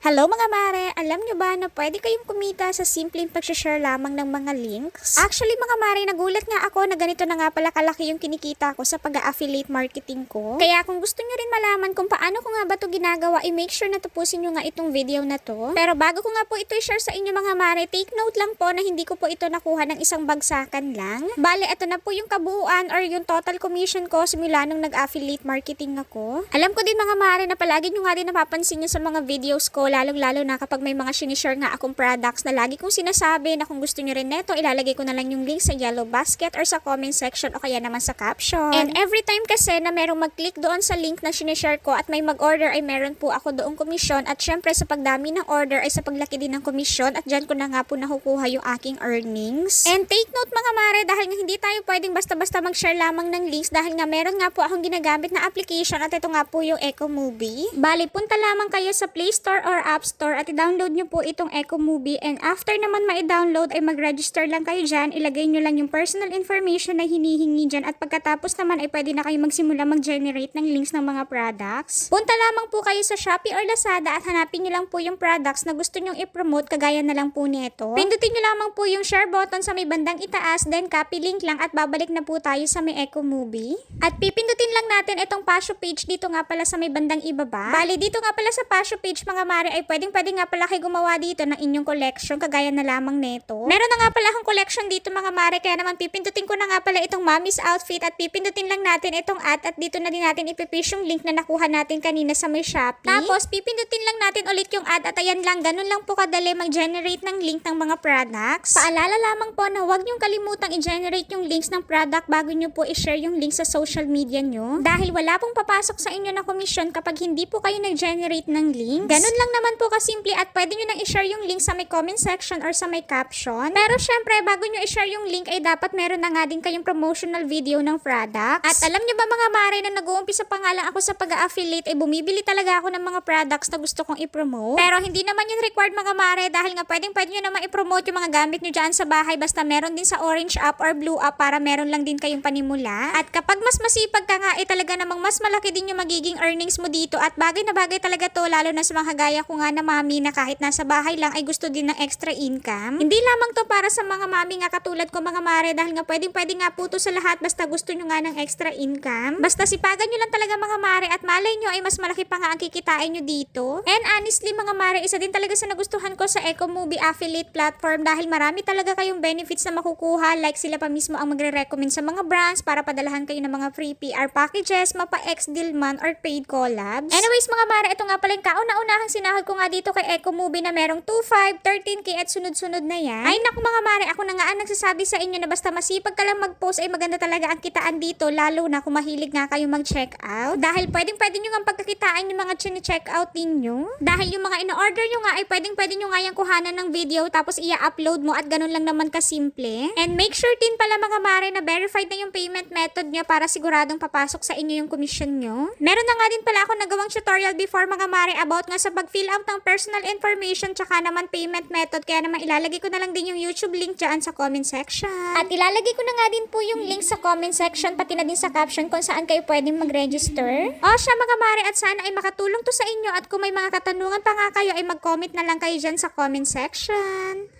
Hello mga mare! Alam nyo ba na pwede kayong kumita sa simpleng pag-share lamang ng mga links? Actually mga mare, nagulat nga ako na ganito na nga pala kalaki yung kinikita ko sa pag-affiliate marketing ko. Kaya kung gusto nyo rin malaman kung paano ko nga ba ito ginagawa, i-make sure na tapusin nyo nga itong video na to. Pero bago ko nga po ito i-share sa inyo mga mare, take note lang po na hindi ko po ito nakuha ng isang bagsakan lang. Bale, ito na po yung kabuuan or yung total commission ko simula nung nag-affiliate marketing ako. Alam ko din mga mare na palagi nyo nga din napapansin nyo sa mga videos ko, lalong-lalo na kapag may mga sinishare nga akong products na lagi kong sinasabi na kung gusto nyo rin neto, ilalagay ko na lang yung link sa yellow basket or sa comment section o kaya naman sa caption. And every time kasi na merong mag-click doon sa link na sinishare ko at may mag-order ay meron po ako doong komisyon at syempre sa pagdami ng order ay sa paglaki din ng komisyon at dyan ko na nga po nakukuha yung aking earnings. And take note mga mare, dahil nga hindi tayo pwedeng basta-basta mag-share lamang ng links dahil nga meron nga po akong ginagamit na application at ito nga po yung Eco Movie. Bali, punta lamang kayo sa Play Store or App Store at i-download nyo po itong Eco Movie, and after naman ma-download ay mag-register lang kayo dyan, ilagay nyo lang yung personal information na hinihingi dyan at pagkatapos naman ay pwede na kayo magsimula mag-generate ng links ng mga products. Punta lamang po kayo sa Shopee or Lazada at hanapin nyo lang po yung products na gusto nyong i-promote, kagaya na lang po nito. Pindutin nyo lamang po yung share button sa may bandang itaas, then copy link lang at babalik na po tayo sa may Eco Movie. At pipindutin lang natin itong pasyo page dito nga pala sa may bandang ibaba. Bali, dito nga pala sa pasyo page mga mare ay pwede nga pala kayo gumawa dito ng inyong collection kagaya na lamang neto. Meron na nga pala akong collection dito mga mare, kaya naman pipindutin ko na nga pala itong mommy's outfit at pipindutin lang natin itong at dito na din natin ipipaste yung link na nakuha natin kanina sa may Shopee. Tapos pipindutin lang natin ulit yung at ayan lang, ganun lang po kadali mag-generate ng link ng mga products. Paalala lamang po na huwag niyong kalimutang i-generate yung links ng product bago niyo po i-share yung link sa social media niyo dahil wala pong papasok sa inyo na commission kapag hindi po kayo nag-generate ng links. Ganun lang naman po kasimple at pwede nyo nang i-share yung link sa may comment section or sa may caption. Pero syempre, bago nyo i-share yung link ay dapat meron na nga din kayong promotional video ng products. At alam nyo ba mga mare, na nag-uumpisa pa nga lang ako sa pag-affiliate ay bumibili talaga ako ng mga products na gusto kong i-promote. Pero hindi naman yun required mga mare dahil nga pwede nyo naman i-promote yung mga gamit nyo dyan sa bahay basta meron din sa orange app or blue app para meron lang din kayong panimula. At kapag mas masipag ka nga ay talaga namang mas malaki din yung magiging earnings mo dito at bagay na bagay talaga to lalo na sa mga gaya ko nga na mami na kahit nasa bahay lang ay gusto din ng extra income. Hindi lamang to para sa mga mami nga katulad ko mga mare dahil nga pwede nga po to sa lahat basta gusto nyo nga ng extra income. Basta sipagan nyo lang talaga mga mare at malay nyo ay mas malaki pa nga ang kikitain nyo dito. And honestly mga mare, isa din talaga sa nagustuhan ko sa Eco Movie affiliate platform dahil marami talaga kayong benefits na makukuha, like sila pa mismo ang magre-recommend sa mga brands para padalahan kayo ng mga free PR packages, mapa-ex deal man or paid collabs. Anyways mga mare, ito nga pala yung kauna-unahang sinahod ko nga dito kay Eco Movie na merong 2.5, 13k at sunod-sunod na yan. Ay naku mga mare, ako na nga ang nagsasabi sa inyo na basta masipag ka lang mag-post ay maganda talaga ang kitaan dito, lalo na kung mahilig nga kayo mag-check out. Dahil pwede nyo nga pagkakitaan yung mga chine-check out ninyo. Dahil yung mga ino-order nyo nga ay pwede nyo nga yung kuhanan ng video tapos i-upload mo at ganun lang naman kasimple. And make sure din pala mga mare na verified na yung payment method nyo para siguradong papasok sa inyo yung commission nyo. Meron na nga din pala ako nagawang tutorial before mga mare about nga sa pag-fill out ng personal information tsaka naman payment method, kaya naman ilalagay ko na lang din yung YouTube link dyan sa comment section. At ilalagay ko na nga din po yung link sa comment section pati na din sa caption kung saan kayo pwedeng mag-register. O siya mga mare, at sana ay makatulong to sa inyo at kung may mga katanungan pa nga kayo ay mag-comment na lang kayo dyan sa comment section.